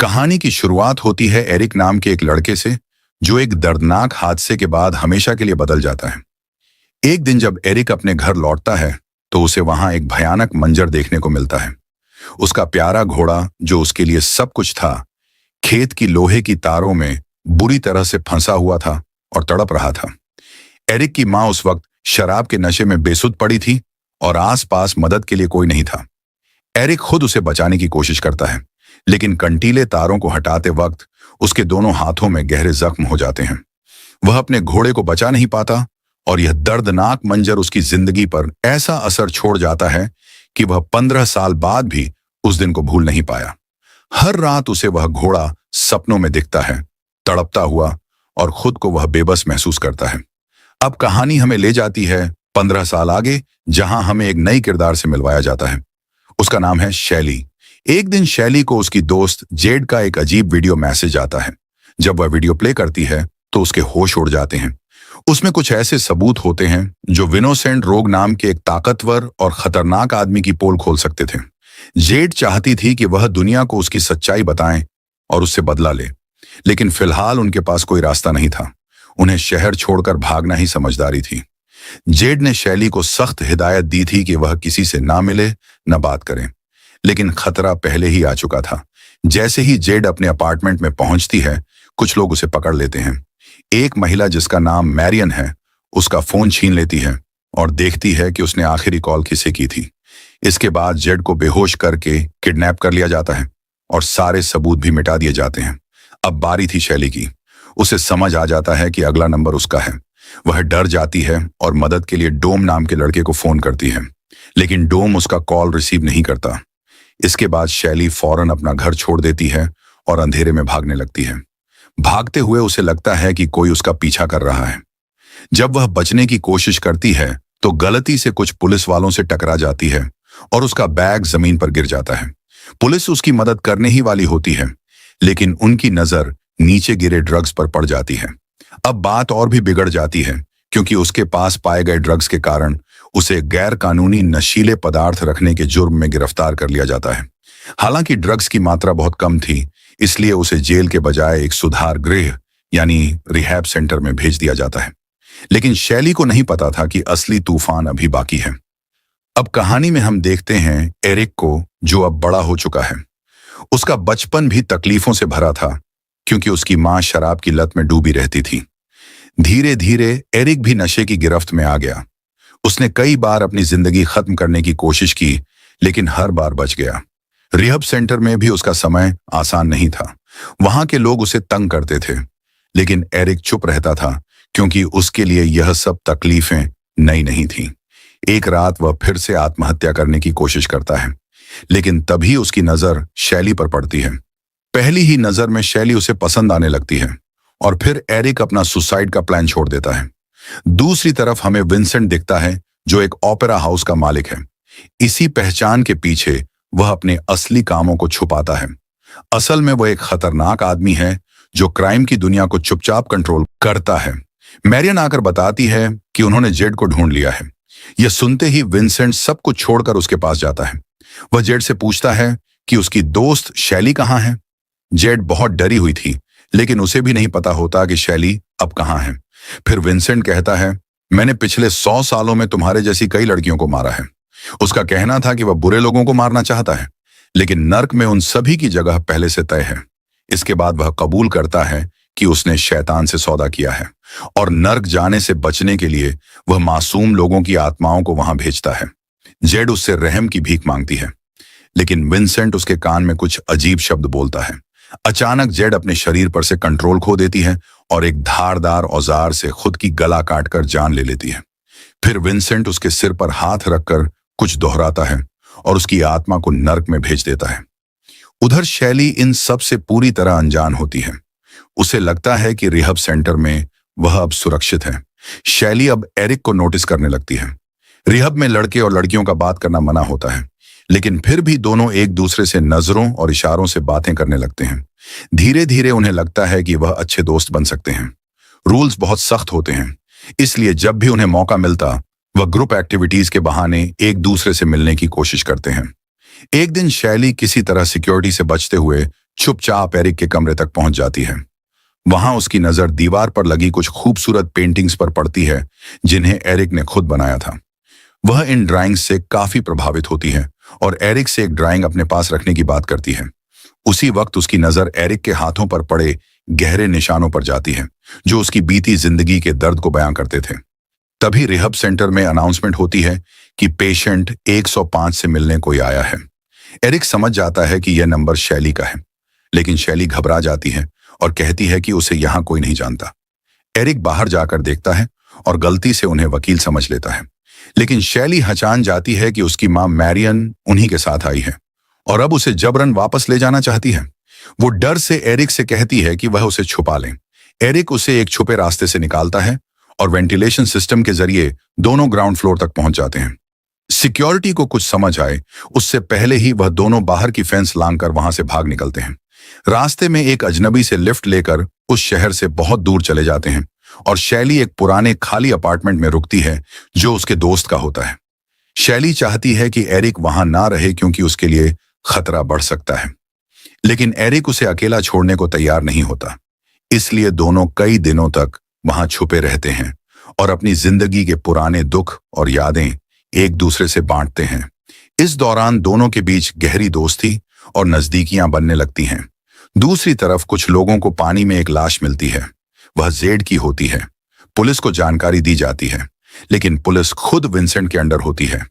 कहानी की शुरुआत होती है एरिक नाम के एक लड़के से जो एक दर्दनाक हादसे के बाद हमेशा के लिए बदल जाता है। एक दिन जब एरिक अपने घर लौटता है तो उसे वहां एक भयानक मंजर देखने को मिलता है। उसका प्यारा घोड़ा जो उसके लिए सब कुछ था, खेत की लोहे की तारों में बुरी तरह से फंसा हुआ था और तड़प रहा था। एरिक की मां उस वक्त शराब के नशे में बेसुध पड़ी थी और आसपास मदद के लिए कोई नहीं था। एरिक खुद उसे बचाने की कोशिश करता है, लेकिन कंटीले तारों को हटाते वक्त उसके दोनों हाथों में गहरे जख्म हो जाते हैं। वह अपने घोड़े को बचा नहीं पाता और यह दर्दनाक मंजर उसकी जिंदगी पर ऐसा असर छोड़ जाता है कि वह 15 साल बाद भी उस दिन को भूल नहीं पाया। हर रात उसे वह घोड़ा सपनों में दिखता है, तड़पता हुआ, और खुद को वह बेबस महसूस करता है। अब कहानी हमें ले जाती है 15 साल आगे, जहां हमें एक नई किरदार से मिलवाया जाता है। उसका नाम है शैली। एक दिन शैली को उसकी दोस्त जेड का एक अजीब वीडियो मैसेज आता है। जब वह वीडियो प्ले करती है तो उसके होश उड़ जाते हैं। उसमें कुछ ऐसे सबूत होते हैं जो विनोसेंट रोग नाम के एक ताकतवर और खतरनाक आदमी की पोल खोल सकते थे। जेड चाहती थी कि वह दुनिया को उसकी सच्चाई बताएं और उससे बदला ले, लेकिन फिलहाल उनके पास कोई रास्ता नहीं था। उन्हें शहर छोड़कर भागना ही समझदारी थी। जेड ने शैली को सख्त हिदायत दी थी कि वह किसी से ना मिले, न बात करें, लेकिन खतरा पहले ही आ चुका था। जैसे ही जेड अपने अपार्टमेंट में पहुंचती है, कुछ लोग उसे पकड़ लेते हैं। एक महिला जिसका नाम मैरियन है, उसका फोन छीन लेती है और देखती है कि उसने आखिरी कॉल किसे की थी। इसके बाद जेड को बेहोश करके किडनैप कर लिया जाता है और सारे सबूत भी मिटा दिए जाते हैं। अब बारी थी शैली की। उसे समझ आ जाता है कि अगला नंबर उसका है। वह डर जाती है और मदद के लिए डोम नाम के लड़के को फोन करती है, लेकिन डोम उसका कॉल रिसीव नहीं करता। इसके बाद शैली फौरन अपना घर छोड़ देती है और अंधेरे में भागने लगती है। भागते हुए उसे लगता है कि कोई उसका पीछा कर रहा है। जब वह बचने की कोशिश करती है तो गलती से कुछ पुलिस वालों से टकरा जाती है और उसका बैग जमीन पर गिर जाता है। पुलिस उसकी मदद करने ही वाली होती है, लेकिन उनकी नजर नीचे गिरे ड्रग्स पर पड़ जाती है। अब बात और भी बिगड़ जाती है, क्योंकि उसके पास पाए गए ड्रग्स के कारण उसे गैर कानूनी नशीले पदार्थ रखने के जुर्म में गिरफ्तार कर लिया जाता है। हालांकि ड्रग्स की मात्रा बहुत कम थी, इसलिए उसे जेल के बजाय एक सुधार गृह यानी रिहैब सेंटर में भेज दिया जाता है। लेकिन शैली को नहीं पता था कि असली तूफान अभी बाकी है। अब कहानी में हम देखते हैं एरिक को, जो अब बड़ा हो चुका है। उसका बचपन भी तकलीफों से भरा था, क्योंकि उसकी मां शराब की लत में डूबी रहती थी। धीरे धीरे एरिक भी नशे की गिरफ्त में आ गया। उसने कई बार अपनी जिंदगी खत्म करने की कोशिश की, लेकिन हर बार बच गया। रिहब सेंटर में भी उसका समय आसान नहीं था। वहां के लोग उसे तंग करते थे, लेकिन एरिक चुप रहता था, क्योंकि उसके लिए यह सब तकलीफें नई नहीं थीं। एक रात वह फिर से आत्महत्या करने की कोशिश करता है, लेकिन तभी उसकी नजर शैली पर पड़ती है। पहली ही नजर में शैली उसे पसंद आने लगती है और फिर एरिक अपना सुसाइड का प्लान छोड़ देता है। दूसरी तरफ हमें विंसेंट दिखता है, जो एक ओपेरा हाउस का मालिक है। इसी पहचान के पीछे वह अपने असली कामों को छुपाता है। असल में वह एक खतरनाक आदमी है जो क्राइम की दुनिया को चुपचाप कंट्रोल करता है। मैरियन आकर बताती है कि उन्होंने जेड को ढूंढ लिया है। यह सुनते ही विंसेंट सब कुछ छोड़कर उसके पास जाता है। वह जेड से पूछता है कि उसकी दोस्त शैली कहाँ है। जेड बहुत डरी हुई थी, लेकिन उसे भी नहीं पता होता कि शैली अब कहाँ है। फिर विंसेंट कहता है, मैंने पिछले 100 सालों में तुम्हारे जैसी कई लड़कियों को मारा है। उसका कहना था कि वह बुरे लोगों को मारना चाहता है, लेकिन नर्क में उन सभी की जगह पहले से तय है। इसके बाद वह कबूल करता है कि उसने शैतान से सौदा किया है और नर्क जाने से बचने के लिए वह मासूम लोगों की आत्माओं को वहां भेजता है। जेड उससे रहम की भीख मांगती है, लेकिन विंसेंट उसके कान में कुछ अजीब शब्द बोलता है। अचानक जेड अपने शरीर पर से कंट्रोल खो देती है और एक धारदार औजार से खुद की गला काटकर जान ले लेती है। फिर विंसेंट उसके सिर पर हाथ रखकर कुछ दोहराता है और उसकी आत्मा को नर्क में भेज देता है। उधर शैली इन सब से पूरी तरह अनजान होती है। उसे लगता है कि रिहब सेंटर में वह अब सुरक्षित है। शैली अब एरिक को नोटिस करने लगती है। रिहब में लड़के और लड़कियों का बात करना मना होता है, लेकिन फिर भी दोनों एक दूसरे से नजरों और इशारों से बातें करने लगते हैं। धीरे धीरे उन्हें लगता है कि वह अच्छे दोस्त बन सकते हैं। रूल्स बहुत सख्त होते हैं, इसलिए जब भी उन्हें मौका मिलता वह ग्रुप एक्टिविटीज के बहाने एक दूसरे से मिलने की कोशिश करते हैं। एक दिन शैली किसी तरह सिक्योरिटी से बचते हुए चुपचाप एरिक के कमरे तक पहुंच जाती है। वहां उसकी नजर दीवार पर लगी कुछ खूबसूरत पेंटिंग्स पर पड़ती है जिन्हें एरिक ने खुद बनाया था। वह इन ड्राइंग्स से काफी प्रभावित होती है और एरिक से एक ड्राइंग अपने पास रखने की बात करती है। उसी वक्त उसकी नजर एरिक के हाथों पर पड़े गहरे निशानों पर जाती है जो उसकी बीती जिंदगी के दर्द को बयां करते थे। तभी रिहब सेंटर में अनाउंसमेंट होती है कि पेशेंट 105 से मिलने कोई आया है। एरिक समझ जाता है कि यह नंबर शैली का है, लेकिन शैली घबरा जाती है और कहती है कि उसे यहां कोई नहीं जानता। एरिक बाहर जाकर देखता है और गलती से उन्हें वकील समझ लेता है, लेकिन शैली हचान जाती है कि उसकी मां मैरियन उन्हीं के साथ आई है और अब उसे जबरन वापस ले जाना चाहती है। वो डर से एरिक से कहती है कि वह उसे छुपा ले। एरिक उसे एक छुपे रास्ते से निकालता है और वेंटिलेशन सिस्टम के जरिए दोनों ग्राउंड फ्लोर तक पहुंच जाते हैं। सिक्योरिटी को कुछ समझ आए उससे पहले ही वह दोनों बाहर की फेंस लांघकर वहां से भाग निकलते हैं। रास्ते में एक अजनबी से लिफ्ट लेकर उस शहर से बहुत दूर चले जाते हैं और शैली एक पुराने खाली अपार्टमेंट में रुकती है जो उसके दोस्त का होता है। शैली चाहती है कि एरिक वहां ना रहे क्योंकि उसके लिए खतरा बढ़ सकता है, लेकिन एरिक उसे अकेला छोड़ने को तैयार नहीं होता। इसलिए दोनों कई दिनों तक वहां छुपे रहते हैं और अपनी जिंदगी के पुराने दुख और यादें एक दूसरे से बांटते हैं। इस दौरान दोनों के बीच गहरी दोस्ती और नजदीकियां बनने लगती हैं। दूसरी तरफ कुछ लोगों को पानी में एक लाश मिलती है। वह जेड की होती है। पुलिस को जानकारी दी जाती है, लेकिन पुलिस खुद विंसेंट के अंडर होती है,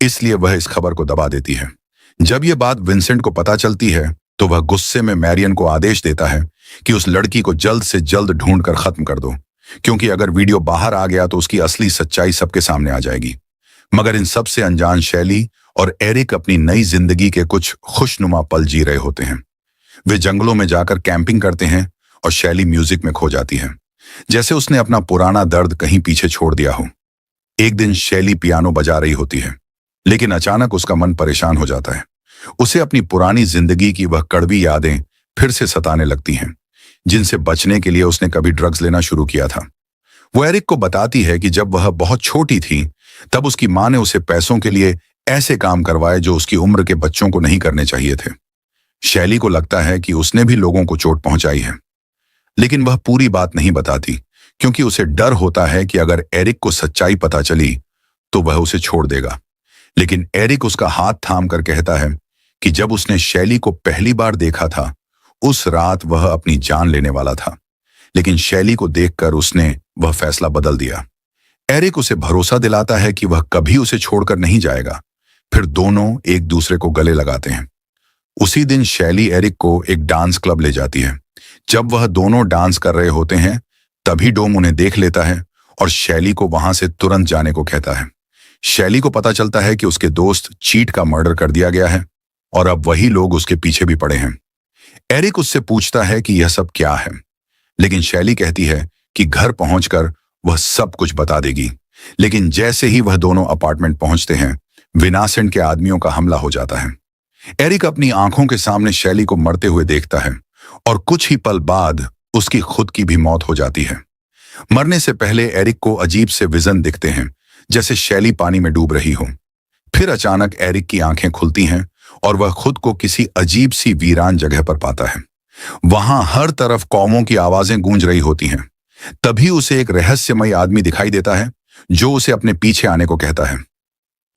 इसलिए वह इस खबर को दबा देती है। जब यह बात विंसेंट को पता चलती है तो वह गुस्से में मैरियन को आदेश देता है कि उस लड़की को जल्द से जल्द ढूंढकर खत्म कर दो, क्योंकि अगर वीडियो बाहर आ गया तो उसकी असली सच्चाई सबके सामने आ जाएगी। मगर इन सब से अनजान शैली और एरिक अपनी नई जिंदगी के कुछ खुशनुमा पल जी रहे होते हैं। वे जंगलों में जाकर कैंपिंग करते हैं और शैली म्यूजिक में खो जाती है, जैसे उसने अपना पुराना दर्द कहीं पीछे छोड़ दिया हो। एक दिन शैली पियानो बजा रही होती है, लेकिन अचानक उसका मन परेशान हो जाता है। उसे अपनी पुरानी जिंदगी की वह कड़वी यादें फिर से सताने लगती हैं, जिनसे बचने के लिए उसने कभी ड्रग्स लेना शुरू किया था। वो एरिक को बताती है कि जब वह बहुत छोटी थी तब उसकी मां ने उसे पैसों के लिए ऐसे काम करवाए जो उसकी उम्र के बच्चों को नहीं करने चाहिए थे। शैली को लगता है कि उसने भी लोगों को चोट पहुंचाई है, लेकिन वह पूरी बात नहीं बताती क्योंकि उसे डर होता है कि अगर एरिक को सच्चाई पता चली तो वह उसे छोड़ देगा। लेकिन एरिक उसका हाथ थाम कर कहता है कि जब उसने शैली को पहली बार देखा था उस रात वह अपनी जान लेने वाला था, लेकिन शैली को देखकर उसने वह फैसला बदल दिया। एरिक उसे भरोसा दिलाता है कि वह कभी उसे छोड़कर नहीं जाएगा। फिर दोनों एक दूसरे को गले लगाते हैं। उसी दिन शैली एरिक को एक डांस क्लब ले जाती है। जब वह दोनों डांस कर रहे होते हैं तभी डोम उन्हें देख लेता है और शैली को वहां से तुरंत जाने को कहता है। शैली को पता चलता है कि उसके दोस्त चीट का मर्डर कर दिया गया है और अब वही लोग उसके पीछे भी पड़े हैं। एरिक उससे पूछता है कि यह सब क्या है, लेकिन शैली कहती है कि घर पहुंचकर वह सब कुछ बता देगी। लेकिन जैसे ही वह दोनों अपार्टमेंट पहुंचते हैं विनासेंट के आदमियों का हमला हो जाता है। एरिक अपनी आंखों के सामने शैली को मरते हुए देखता है और कुछ ही पल बाद उसकी खुद की भी मौत हो जाती है। मरने से पहले एरिक को अजीब से विजन दिखते हैं, जैसे शैली पानी में डूब रही हो। फिर अचानक एरिक की आंखें खुलती हैं और वह खुद को किसी अजीब सी वीरान जगह पर पाता है। वहां हर तरफ कौमों की आवाजें गूंज रही होती हैं। तभी उसे एक रहस्यमय आदमी दिखाई देता है जो उसे अपने पीछे आने को कहता है।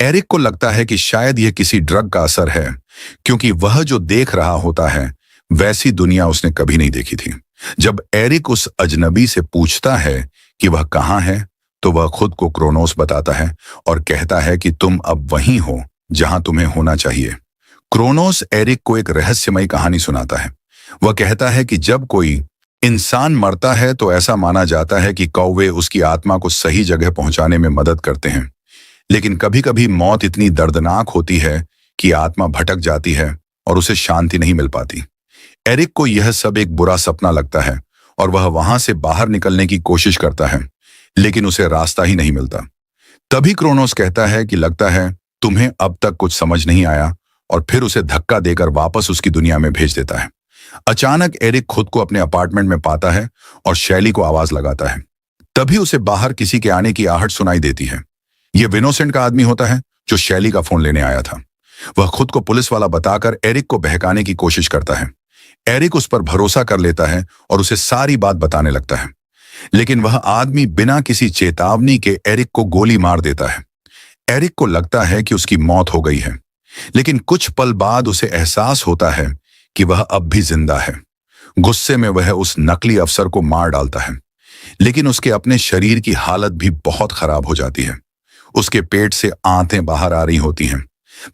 एरिक को लगता है कि शायद यह किसी ड्रग का असर है, क्योंकि वह जो देख रहा होता है वैसी दुनिया उसने कभी नहीं देखी थी। जब एरिक उस अजनबी से पूछता है कि वह कहाँ है तो वह खुद को क्रोनोस बताता है और कहता है कि तुम अब वहीं हो जहां तुम्हें होना चाहिए। क्रोनोस एरिक को एक रहस्यमय कहानी सुनाता है। वह कहता है कि जब कोई इंसान मरता है तो ऐसा माना जाता है कि कौवे उसकी आत्मा को सही जगह पहुंचाने में मदद करते हैं, लेकिन कभी कभी मौत इतनी दर्दनाक होती है कि आत्मा भटक जाती है और उसे शांति नहीं मिल पाती। एरिक को यह सब एक बुरा सपना लगता है और वह वहां से बाहर निकलने की कोशिश करता है, लेकिन उसे रास्ता ही नहीं मिलता। तभी क्रोनोस कहता है कि लगता है तुम्हें अब तक कुछ समझ नहीं आया, और फिर उसे धक्का देकर वापस उसकी दुनिया में भेज देता है। अचानक एरिक खुद को अपने अपार्टमेंट में पाता है और शैली को आवाज लगाता है। तभी उसे बाहर किसी के आने की आहट सुनाई देती है। यह विनोसेंट का आदमी होता है जो शैली का फोन लेने आया था। वह खुद को पुलिस वाला बताकर एरिक को बहकाने की कोशिश करता है। एरिक उस पर भरोसा कर लेता है और उसे सारी बात बताने लगता है। लेकिन वह आदमी बिना किसी चेतावनी के एरिक को गोली मार देता है। एरिक को लगता है कि उसकी मौत हो गई है, लेकिन कुछ पल बाद उसे एहसास होता है कि वह अब भी जिंदा है। गुस्से में वह उस नकली अफसर को मार डालता है, लेकिन उसके अपने शरीर की हालत भी बहुत खराब हो जाती है। उसके पेट से आंतें बाहर आ रही होती हैं,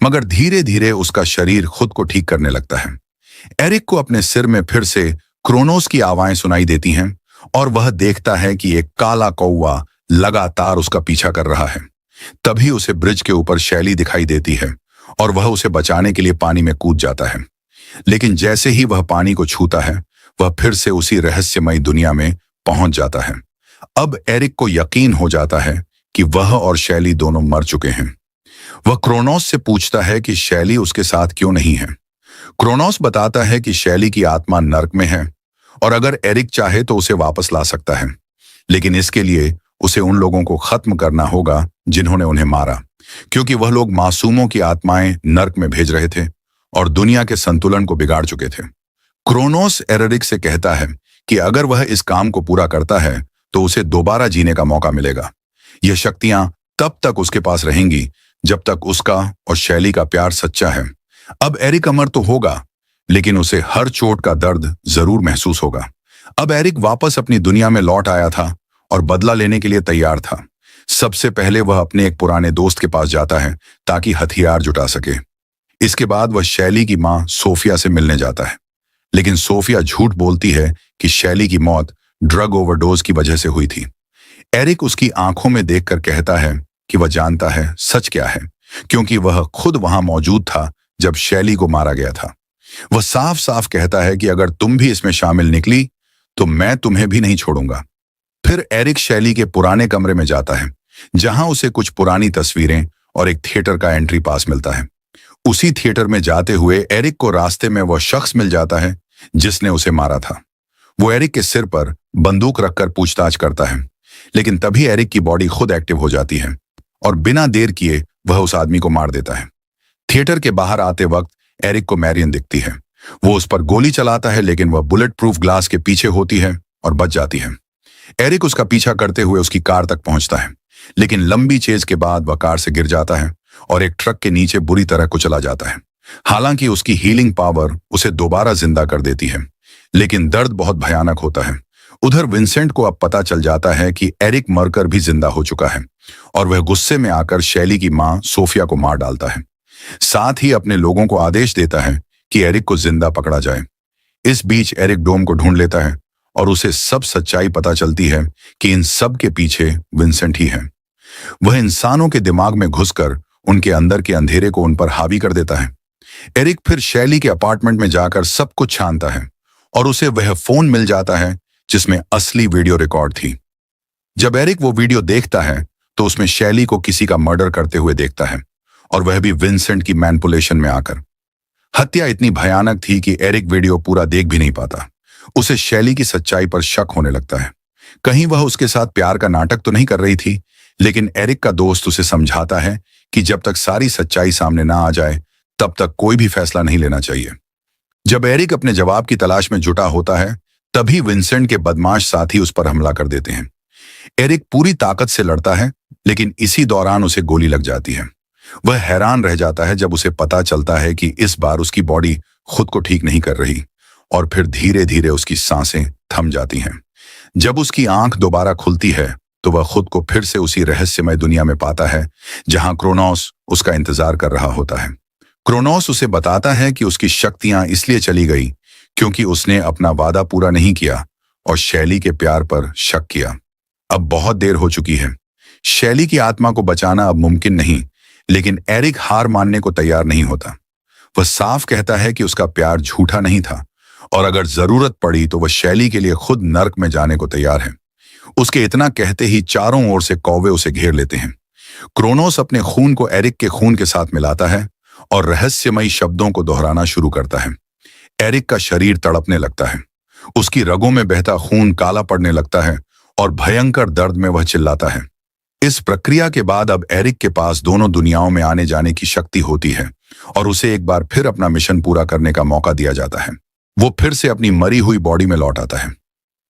मगर धीरे धीरे उसका शरीर खुद को ठीक करने लगता है। एरिक को अपने सिर में फिर से क्रोनोस की आवाज़ें सुनाई देती हैं और वह देखता है कि एक काला कौवा लगातार उसका पीछा कर रहा है। तभी उसे ब्रिज के ऊपर शैली दिखाई देती है और वह उसे बचाने के लिए पानी में कूद जाता है। लेकिन जैसे ही वह पानी को छूता है, वह फिर से उसी रहस्यमयी दुनिया में पहुंच जाता है। अब एरिक को यकीन हो जाता है कि वह और शैली दोनों मर चुके हैं। वह क्रोनोस से पूछता है कि शैली उसके साथ क्यों नहीं है। क्रोनोस बताता है कि शैली की आत्मा नर्क में है और अगर एरिक चाहे तो उसे वापस ला सकता है, लेकिन इसके लिए उसे उन लोगों को खत्म करना होगा जिन्होंने उन्हें मारा, क्योंकि वह लोग मासूमों की आत्माएं नर्क में भेज रहे थे और दुनिया के संतुलन को बिगाड़ चुके थे। क्रोनोस एरिक से कहता है कि अगर वह इस काम को पूरा करता है तो उसे दोबारा जीने का मौका मिलेगा। यह शक्तियां तब तक उसके पास रहेंगी जब तक उसका और शैली का प्यार सच्चा है। अब एरिक अमर तो होगा, लेकिन उसे हर चोट का दर्द जरूर महसूस होगा। अब एरिक वापस अपनी दुनिया में लौट आया था और बदला लेने के लिए तैयार था। सबसे पहले वह अपने एक पुराने दोस्त के पास जाता है ताकि हथियार जुटा सके। इसके बाद वह शैली की मां सोफिया से मिलने जाता है, लेकिन सोफिया झूठ बोलती है कि शैली की मौत ड्रग ओवरडोज की वजह से हुई थी। एरिक उसकी आंखों में देखकर कहता है कि वह जानता है सच क्या है, क्योंकि वह खुद वहां मौजूद था जब शैली को मारा गया था। वह साफ साफ कहता है कि अगर तुम भी इसमें शामिल निकली तो मैं तुम्हें भी नहीं छोड़ूंगा। फिर एरिक शैली के पुराने कमरे में जाता है, जहां उसे कुछ पुरानी तस्वीरें और एक थिएटर का एंट्री पास मिलता है। उसी थिएटर में जाते हुए एरिक को रास्ते में वह शख्स मिल जाता है जिसने उसे मारा था। वो एरिक के सिर पर बंदूक रखकर पूछताछ करता है, लेकिन तभी एरिक की बॉडी खुद एक्टिव हो जाती है और बिना देर किए वह उस आदमी को मार देता है। थिएटर के बाहर आते वक्त एरिक को मैरियन दिखती है। वो उस पर गोली चलाता है, लेकिन वह बुलेट प्रूफ ग्लास के पीछे होती है और बच जाती है। एरिक उसका पीछा करते हुए उसकी कार तक पहुंचता है, लेकिन लंबी चेज के बाद वह कार से गिर जाता है और एक ट्रक के नीचे बुरी तरह कुचला जाता है। हालांकि उसकी हीलिंग पावर उसे दोबारा जिंदा कर देती है, लेकिन दर्द बहुत भयानक होता है। उधर विंसेंट को अब पता चल जाता है कि एरिक मरकर भी जिंदा हो चुका है और वह गुस्से में आकर शैली की मां सोफिया को मार डालता है। साथ ही अपने लोगों को आदेश देता है कि एरिक को जिंदा पकड़ा जाए। इस बीच एरिक डोम को ढूंढ लेता है और उसे सब सच्चाई पता चलती है कि इन सब के पीछे विंसेंट ही है। वह इंसानों के दिमाग में घुसकर उनके अंदर के अंधेरे को उन पर हावी कर देता है। एरिक फिर शैली के अपार्टमेंट में जाकर सब कुछ छानता है और उसे वह फोन मिल जाता है जिसमें असली वीडियो रिकॉर्ड थी। जब एरिक वो वीडियो देखता है तो उसमें शैली को किसी का मर्डर करते हुए देखता है, और वह भी विंसेंट की मैनिपुलेशन में आकर। हत्या इतनी भयानक थी कि एरिक वीडियो पूरा देख भी नहीं पाता। उसे शैली की सच्चाई पर शक होने लगता है। कहीं वह उसके साथ प्यार का नाटक तो नहीं कर रही थी, लेकिन एरिक का दोस्त उसे समझाता है कि जब तक सारी सच्चाई सामने ना आ जाए तब तक कोई भी फैसला नहीं लेना चाहिए। जब एरिक अपने जवाब की तलाश में जुटा होता है, तभी विंसेंट के बदमाश साथी उस पर हमला कर देते हैं। एरिक पूरी ताकत से लड़ता है, लेकिन इसी दौरान उसे गोली लग जाती है। वह हैरान रह जाता है जब उसे पता चलता है कि इस बार उसकी बॉडी खुद को ठीक नहीं कर रही, और फिर धीरे धीरे उसकी सांसें थम जाती हैं। जब उसकी आंख दोबारा खुलती है तो वह खुद को फिर से उसी रहस्यमय दुनिया में पाता है जहां क्रोनोस उसका इंतजार कर रहा होता है। क्रोनोस उसे बताता है कि उसकी शक्तियां इसलिए चली गई क्योंकि उसने अपना वादा पूरा नहीं किया और शैली के प्यार पर शक किया। अब बहुत देर हो चुकी है। शैली की आत्मा को बचाना अब मुमकिन नहीं, लेकिन एरिक हार मानने को तैयार नहीं होता। वह साफ कहता है कि उसका प्यार झूठा नहीं था और अगर जरूरत पड़ी तो वह शैली के लिए खुद नर्क में जाने को तैयार है। उसके इतना कहते ही चारों ओर से कौवे उसे घेर लेते हैं। क्रोनोस अपने खून को एरिक के खून के साथ मिलाता है और रहस्यमयी शब्दों को दोहराना शुरू करता है। एरिक का शरीर तड़पने लगता है, उसकी रगों में बहता खून काला पड़ने लगता है और भयंकर दर्द में वह चिल्लाता है। इस प्रक्रिया के बाद अब एरिक के पास दोनों दुनियाओं में आने जाने की शक्ति होती है और उसे एक बार फिर अपना मिशन पूरा करने का मौका दिया जाता है। वो फिर से अपनी मरी हुई बॉडी में लौट आता है,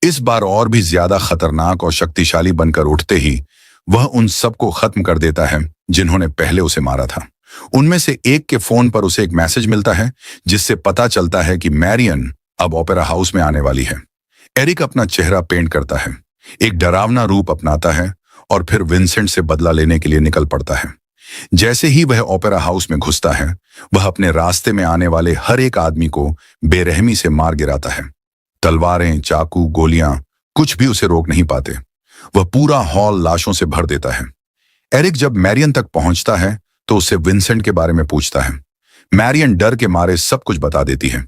इस बार और भी ज्यादा खतरनाक और शक्तिशाली बनकर उठते ही वह उन सबको खत्म कर देता है जिन्होंने पहले उसे मारा था। उनमें से एक के फोन पर उसे एक मैसेज मिलता है जिससे पता चलता है कि मैरियन अब ओपेरा हाउस में आने वाली है। एरिक अपना चेहरा पेंट करता है, एक डरावना रूप अपनाता है और फिर विंसेंट से बदला लेने के लिए निकल पड़ता है। जैसे ही वह ओपेरा हाउस में घुसता है, वह अपने रास्ते में आने वाले हर एक आदमी को बेरहमी से मार गिराता है। तलवारें, चाकू, गोलियां, कुछ भी उसे रोक नहीं पाते। वह पूरा हॉल लाशों से भर देता है। एरिक जब मैरियन तक पहुंचता है तो उससे विंसेंट के बारे में पूछता है। मैरियन डर के मारे सब कुछ बता देती है,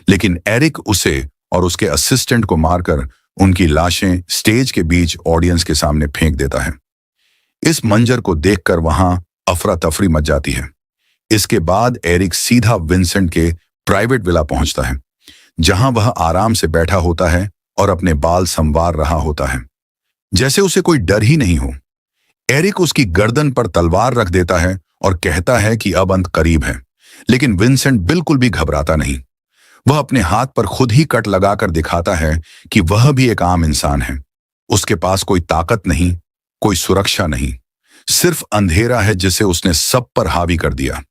लेकिन एरिक उसे और उसके असिस्टेंट को मारकर उनकी लाशें स्टेज के बीच ऑडियंस के सामने फेंक देता है। इस मंजर को देखकर वहां अफरा तफरी मच जाती है। इसके बाद एरिक सीधा विंसेंट के प्राइवेट विला पहुंचता है, जहां वह आराम से बैठा होता है और अपने बाल संवार रहा होता है, जैसे उसे कोई डर ही नहीं हो। एरिक उसकी गर्दन पर तलवार रख देता है और कहता है कि अब अंत करीब है, लेकिन विंसेंट बिल्कुल भी घबराता नहीं। वह अपने हाथ पर खुद ही कट लगाकर दिखाता है कि वह भी एक आम इंसान है। उसके पास कोई ताकत नहीं, कोई सुरक्षा नहीं, सिर्फ अंधेरा है जिसे उसने सब पर हावी कर दिया।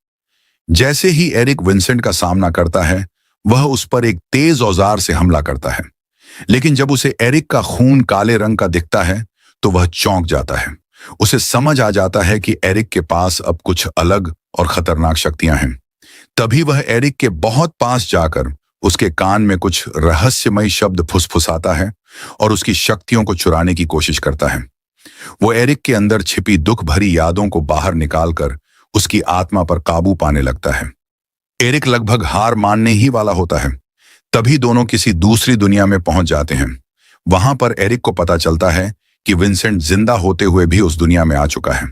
जैसे ही एरिक विंसेंट का सामना करता है, वह उस पर एक तेज औजार से हमला करता है, लेकिन जब उसे एरिक का खून काले रंग का दिखता है तो वह चौंक जाता है। उसे समझ आ जाता है कि एरिक के पास अब कुछ अलग और खतरनाक शक्तियां हैं। तभी वह एरिक के बहुत पास जाकर उसके कान में कुछ रहस्यमयी शब्द फुसफुसाता है और उसकी शक्तियों को चुराने की कोशिश करता है। वो एरिक के अंदर छिपी दुख भरी यादों को बाहर निकालकर उसकी आत्मा पर काबू पाने लगता है। एरिक लगभग हार मानने ही वाला होता है, तभी दोनों किसी दूसरी दुनिया में पहुंच जाते हैं। वहां पर एरिक को पता चलता है कि विंसेंट जिंदा होते हुए भी उस दुनिया में आ चुका है,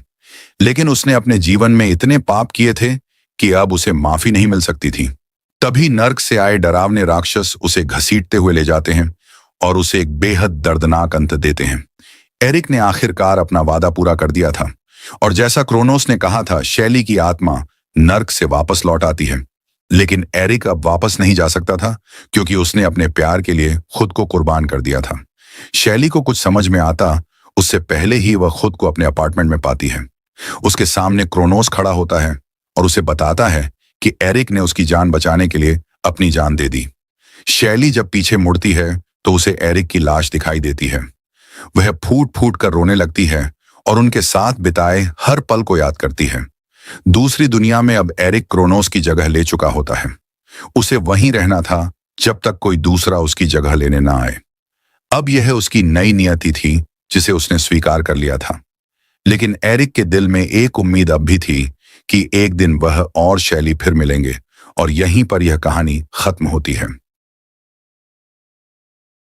लेकिन उसने अपने जीवन में इतने पाप किए थे कि अब उसे माफी नहीं मिल सकती थी। तभी नर्क से आए डरावने राक्षस उसे घसीटते हुए ले जाते हैं और उसे एक बेहद दर्दनाक अंत देते हैं। एरिक ने आखिरकार अपना वादा पूरा कर दिया था, और जैसा क्रोनोस ने कहा था, शैली की आत्मा नर्क से वापस लौट आती है। लेकिन एरिक अब वापस नहीं जा सकता था, क्योंकि उसने अपने प्यार के लिए खुद को कुर्बान कर दिया था। शैली को कुछ समझ में आता उससे पहले ही वह खुद को अपने अपार्टमेंट में पाती है। उसके सामने क्रोनोस खड़ा होता है और उसे बताता है कि एरिक ने उसकी जान बचाने के लिए अपनी जान दे दी। शैली जब पीछे मुड़ती है तो उसे एरिक की लाश दिखाई देती है। वह फूट फूट कर रोने लगती है और उनके साथ बिताए हर पल को याद करती है। दूसरी दुनिया में अब एरिक क्रोनोस की जगह ले चुका होता है। उसे वहीं रहना था जब तक कोई दूसरा उसकी जगह लेने ना आए। अब यह उसकी नई नियति थी जिसे उसने स्वीकार कर लिया था। लेकिन एरिक के दिल में एक उम्मीद अब भी थी कि एक दिन वह और शैली फिर मिलेंगे, और यहीं पर यह कहानी खत्म होती है।